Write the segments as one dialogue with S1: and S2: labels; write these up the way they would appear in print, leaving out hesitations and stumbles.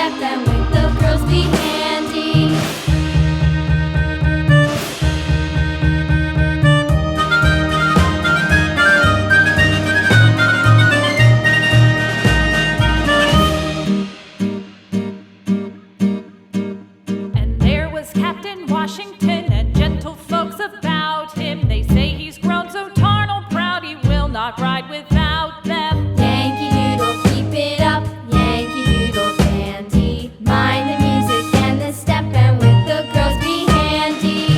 S1: step, and with the girls be handy.
S2: And there was Captain Washington and gentle folks about him. They say he's grown so tarnal proud he will not ride without them.
S1: Yankee Doodle, keep it up, Yankee Doodle dandy. Mind the music and the step, and with the girls be handy.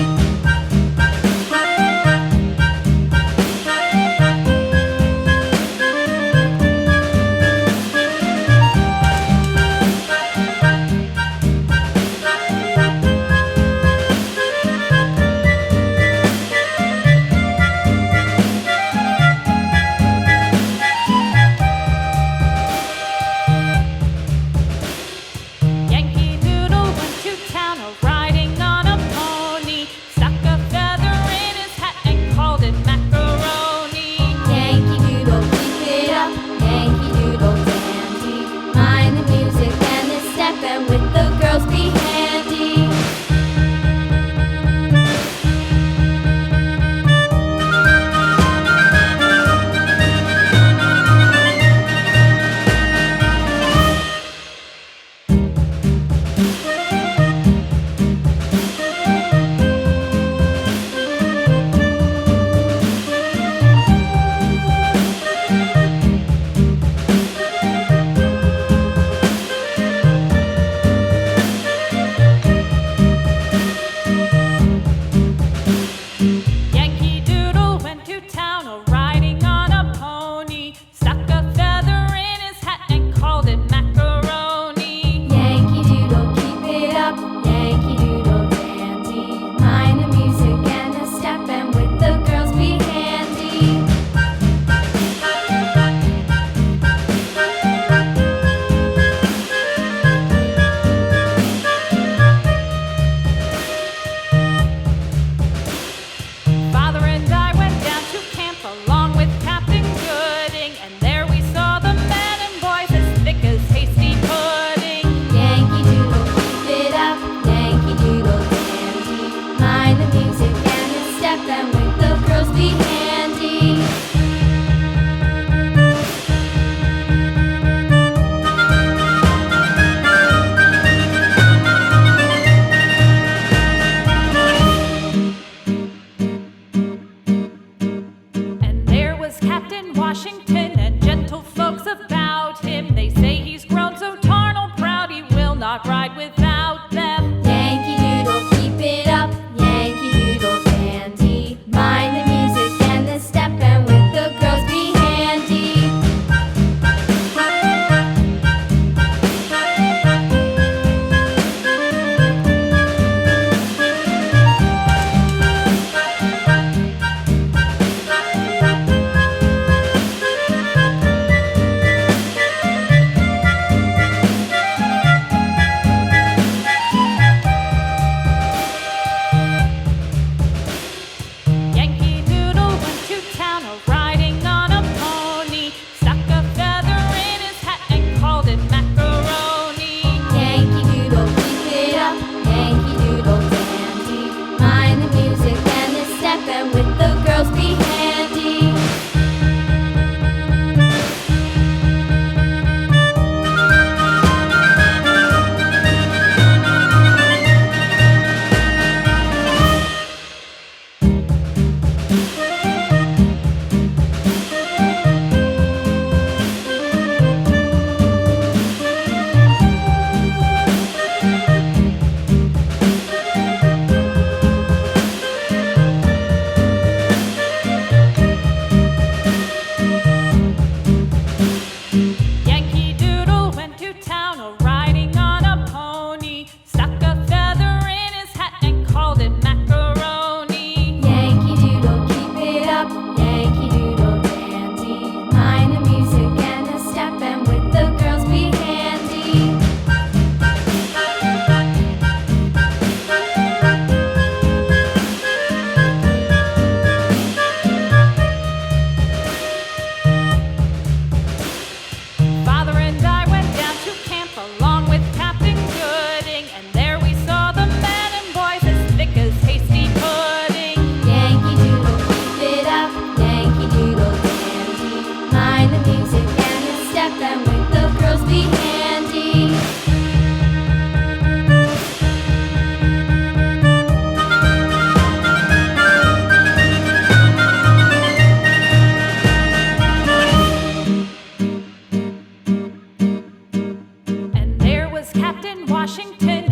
S2: Yankee Doodle went to town riding on a pony, stuck a feather in his hat and called it macaroni.
S1: Yankee Doodle, keep it up, Yankee Doodle dandy. Mind the music and the step, and with the girls be handy.
S2: Yankee Doodle went to town riding on a pony, stuck a feather in his hat and called it macaroni.
S1: Yankee Doodle, keep it up, Yankee Doodle dandy. Mind the music and the step, and with the girls be handy.
S2: Father and I went down to camp along with Captain Gooding, and there we saw the men and boys as thick as hasty pudding.
S1: Yankee Doodle, keep it up, Yankee Doodle dandy. Mind the music and the step, and with the girls be handy.
S2: And there was Captain Washington and gentle folks about him. They say he's grown so tarnal proud he will not ride without them.
S1: Yankee Doodle, keep it up, Yankee Doodle dandy. Mind the music and the step, and with the girls be handy.
S2: was Captain Washington